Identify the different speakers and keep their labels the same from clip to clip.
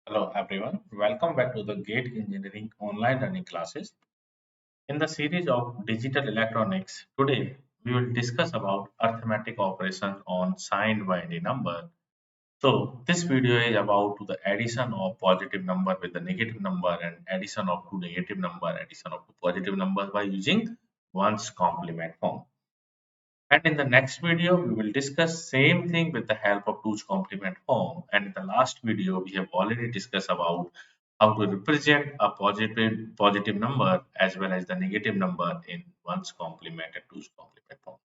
Speaker 1: Hello everyone, welcome back to the Gate Engineering online learning classes. In the series of digital electronics, today we will discuss about arithmetic operations on signed binary number. So this video is about the addition of positive number with the negative number and addition of two negative number, addition of two positive numbers by using one's complement form. And in the next video, we will discuss same thing with the help of 2's complement form. And in the last video, we have already discussed about how to represent a positive number as well as the negative number in 1's complement and 2's complement form.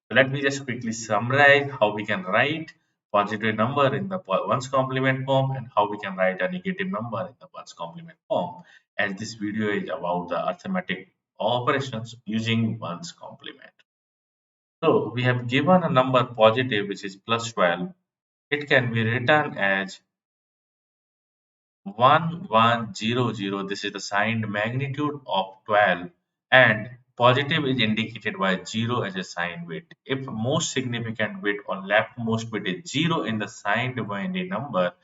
Speaker 1: So let me just quickly summarize how we can write positive number in the 1's complement form and how we can write a negative number in the 1's complement form. As this video is about the arithmetic operations using 1's complement. So we have given a number positive which is plus 12. It can be written as 1100. This is the signed magnitude of 12 and positive is indicated by 0 as a signed bit. If most significant bit or leftmost bit is 0 in the signed binary number,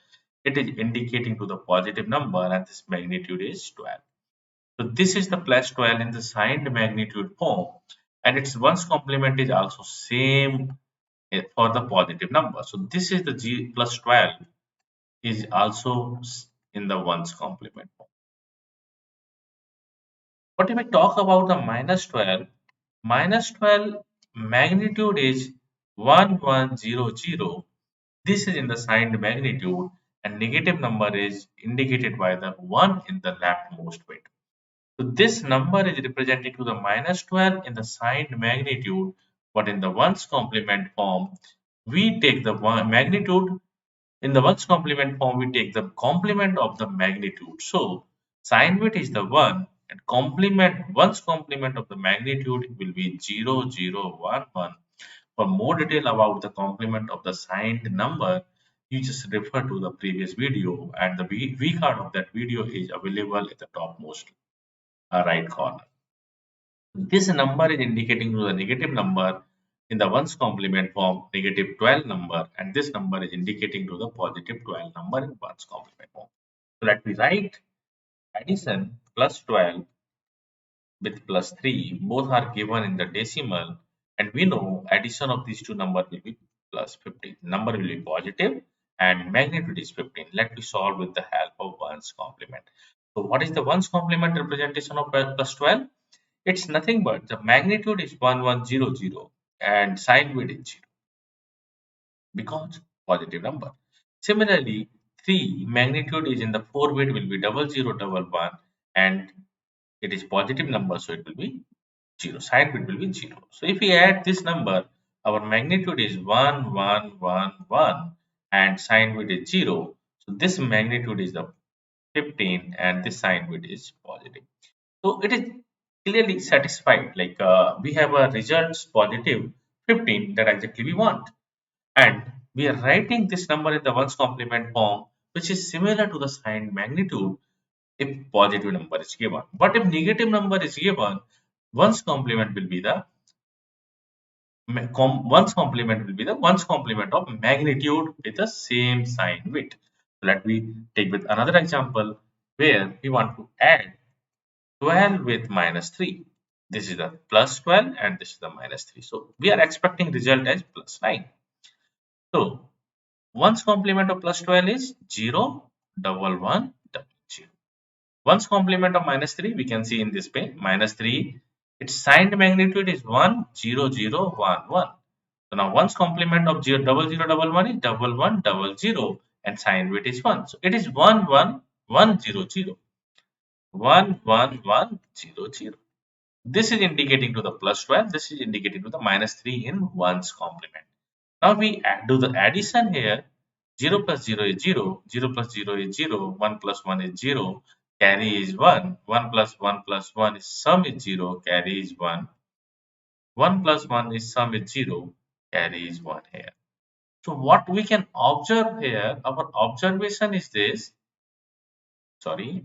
Speaker 1: it is indicating to the positive number and this magnitude is 12. So this is the plus 12 in the signed magnitude form and its ones complement is also same for the positive number. So this is the g plus 12 is also in the ones complement form. But if we talk about the minus 12 magnitude is 1100. This is in the signed magnitude and negative number is indicated by the 1 in the leftmost bit. So this number is represented to the minus 12 in the signed magnitude, but in the ones complement form, we take the magnitude. In the ones complement form, we take the complement of the magnitude. So sine bit is the 1 and complement one's complement of the magnitude will be 0, 0, 1, 1. For more detail about the complement of the signed number, you just refer to the previous video and the V card of that video is available at the topmost right corner. This number is indicating to the negative number in the ones complement form, negative 12 number, and this number is indicating to the positive 12 number in ones complement form. So let me write addition plus 12 with plus 3. Both are given in the decimal, and we know addition of these two numbers will be plus 15. Number will be positive and magnitude is 15. Let me solve with the help of ones complement. So what is the ones complement representation of plus 12? It's nothing but the magnitude is 1100 and sign bit is 0 because positive number. Similarly, 3 magnitude is in the 4 bit will be 0011 and it is positive number, so it will be 0. Sign bit will be 0. So if we add this number, our magnitude is 1111 and sign bit is 0. So this magnitude is the 15 and this sign bit is positive. So it is clearly satisfied. Like we have a results positive 15 that exactly we want. And we are writing this number in the ones complement form, which is similar to the signed magnitude if positive number is given. But if negative number is given, ones complement will be the ones complement will be the ones complement of magnitude with the same sign bit. So let me take with another example where we want to add 12 with minus 3. This is the plus 12 and this is the minus 3. So we are expecting result as plus 9. So 1's complement of plus 12 is 0, double 1, double 0. 1's complement of minus 3 we can see in this way. Minus 3, its signed magnitude is 1, 0, 0, 1, 1. So now 1's complement of 0, double 0, double 1 is double 1, double 0 and sign bit is 1. So it is 1, 1, 1, 0, 0. 1, 1, 1, 0, 0. This is indicating to the plus 12. This is indicating to the minus 3 in 1's complement. Now we do the addition here. 0 plus 0 is 0. 0 plus 0 is 0. 1 plus 1 is 0. Carry is 1. 1 plus 1 plus 1 is sum is 0. Carry is 1. 1 plus 1 is sum is 0. Carry is 1 here. So what we can observe here, our observation is this. Sorry.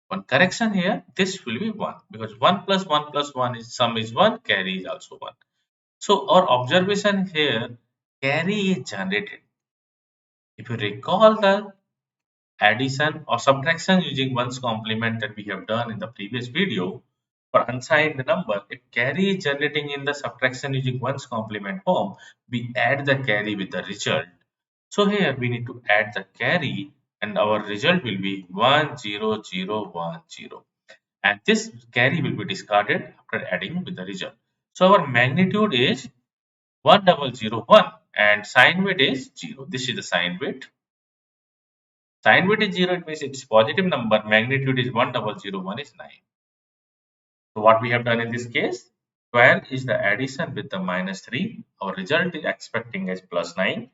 Speaker 1: One correction here, this will be 1 because 1 plus 1 plus 1 is sum is 1, carry is also 1. So our observation here, carry is generated. If you recall the addition or subtraction using one's complement that we have done in the previous video. For unsigned number, if carry is generating in the subtraction using one's complement form, we add the carry with the result. So here we need to add the carry and our result will be 10010, and this carry will be discarded after adding with the result. So our magnitude is 1001 and sign bit is 0. This is the sign bit. Sign bit is 0, it means it's positive number. Magnitude is 1001 is 9. So what we have done in this case, 12 is the addition with the minus 3. Our result is expecting as plus 9.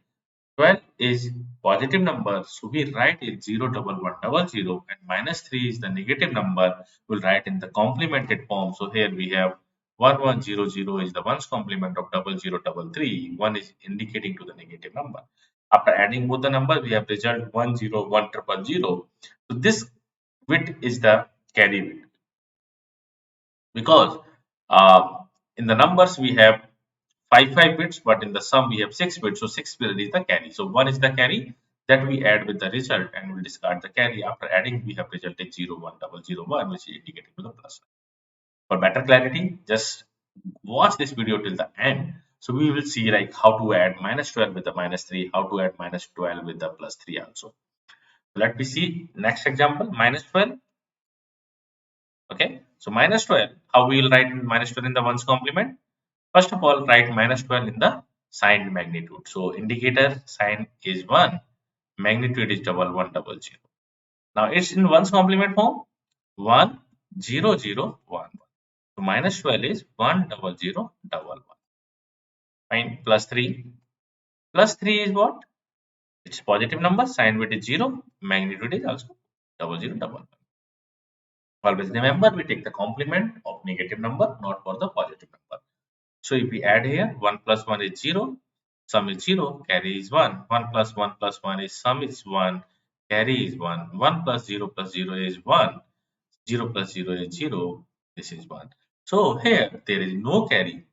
Speaker 1: 12 is positive number, so we write it 01100, and minus 3 is the negative number, we'll write in the complemented form. So here we have 1100 is the ones complement of 0033. 1 is indicating to the negative number. After adding both the numbers, we have result 101000. So this bit is the carry bit, because in the numbers we have 5 bits, but in the sum we have 6 bits, so 6 bit is the carry. So 1 is the carry that we add with the result, and we'll discard the carry. After adding, we have resulted 01001, which is indicated to the plus. For better clarity, just watch this video till the end. So we will see like how to add minus 12 with the minus 3, how to add minus 12 with the plus 3 also. So let me see next example, minus 12. Okay, so minus 12, how we will write minus 12 in the ones complement? First of all, write minus 12 in the signed magnitude. So indicator sign is 1, magnitude is 1100. Now it's in ones complement form, 10011. So minus 12 is 10011. Fine, plus 3. Plus 3 is what? It's positive number, sign bit is 0, magnitude is also 0011. Always remember, we take the complement of negative number, not for the positive number. So if we add here, 1 plus 1 is 0, sum is 0, carry is 1. 1 plus 1 plus 1 is sum is 1, carry is 1. 1 plus 0 is 1. 0 plus 0 is 0. This is 1. So here there is no carry.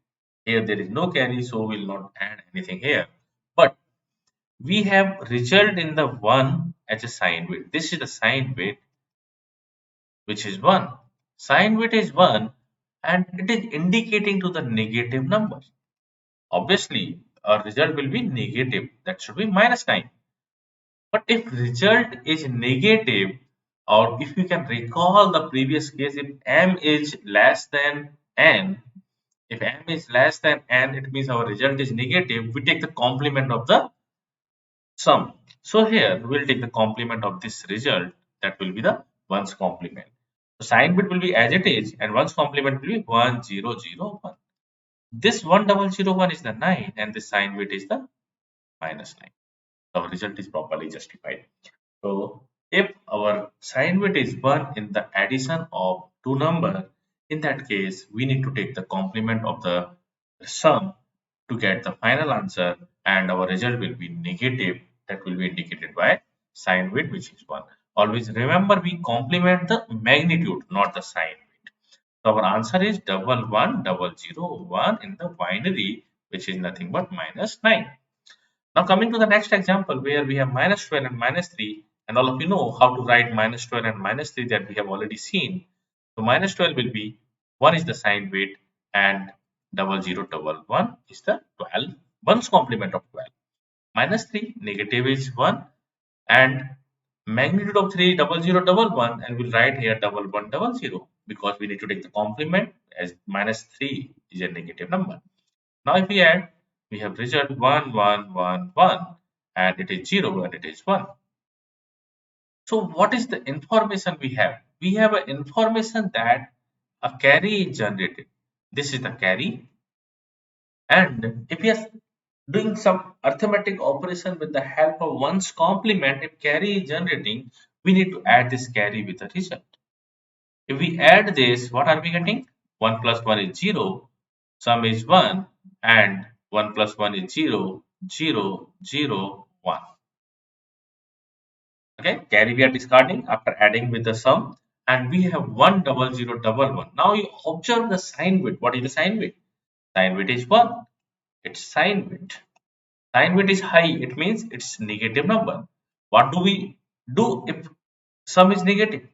Speaker 1: Here there is no carry, so we will not add anything here. But we have result in the 1 as a sign bit. This is the sign bit, which is 1. Sign bit is 1 and it is indicating to the negative number. Obviously, our result will be negative. That should be minus 9. But if result is negative, or if you can recall the previous case, if m is less than n, if m is less than n, it means our result is negative. We take the complement of the sum. So here we'll take the complement of this result. That will be the ones complement. The sign bit will be as it is, and ones complement will be 1001. This 1001 is the 9, and the sign bit is the minus 9. Our result is properly justified. So if our sign bit is 1 in the addition of two numbers, in that case we need to take the complement of the sum to get the final answer, and our result will be negative. That will be indicated by sign bit, which is 1. Always remember, we complement the magnitude, not the sign bit. So our answer is 11001 in the binary, which is nothing but minus 9. Now coming to the next example, where we have minus 12 and minus 3, and all of you know how to write minus 12 and minus 3, that we have already seen. So minus 12 will be 1 is the sign bit, and 0011 is the 12, one's complement of 12. Minus 3, negative is 1, and magnitude of 3 0011, and we'll write here 1100, because we need to take the complement, as minus 3 is a negative number. Now if we add, we have result 1111, and it is 0 and it is 1. So what is the information we have? We have an information that a carry is generated. This is the carry, and if we are doing some arithmetic operation with the help of one's complement, if carry is generating, we need to add this carry with the result. If we add this, what are we getting? 1 plus 1 is 0, sum is 1, and 1 plus 1 is 0, 0, 0, 1. Okay, carry we are discarding after adding with the sum, and we have 10011. Now you observe the sign bit. What is the sign bit? Sign bit is 1. It's sign bit. Sign bit is high, it means it's negative number. What do we do if sum is negative.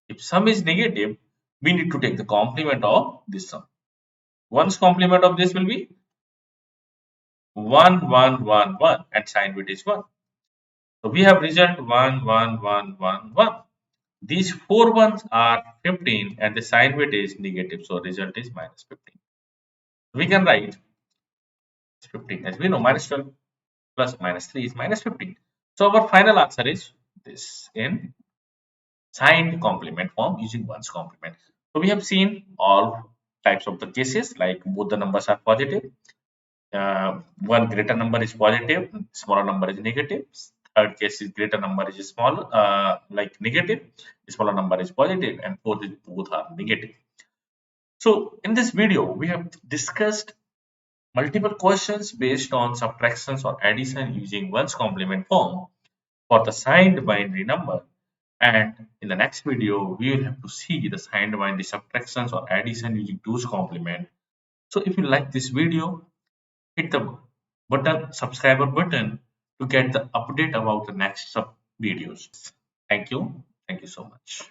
Speaker 1: If sum is negative, we need to take the complement of this sum. 1's complement of this will be 1, 1, 1, 1, and sign bit is 1. So we have result 1, 1, 1, 1, 1. These four ones are 15 and the sign bit is negative. So result is minus 15. We can write 15 as we know minus 12 plus minus 3 is minus 15. So our final answer is this in signed complement form using 1's complement. So we have seen all types of the cases, like both the numbers are positive. One greater number is positive, smaller number is negative. Third case is greater number is small, like negative, smaller number is positive, and fourth is both are negative. So in this video, we have discussed multiple questions based on subtractions or addition using 1's complement form for the signed binary number. And in the next video, we will have to see the signed binary subtractions or addition using 2's complement. So if you like this video, hit the subscriber button to get the update about the next sub videos. Thank you. Thank you so much.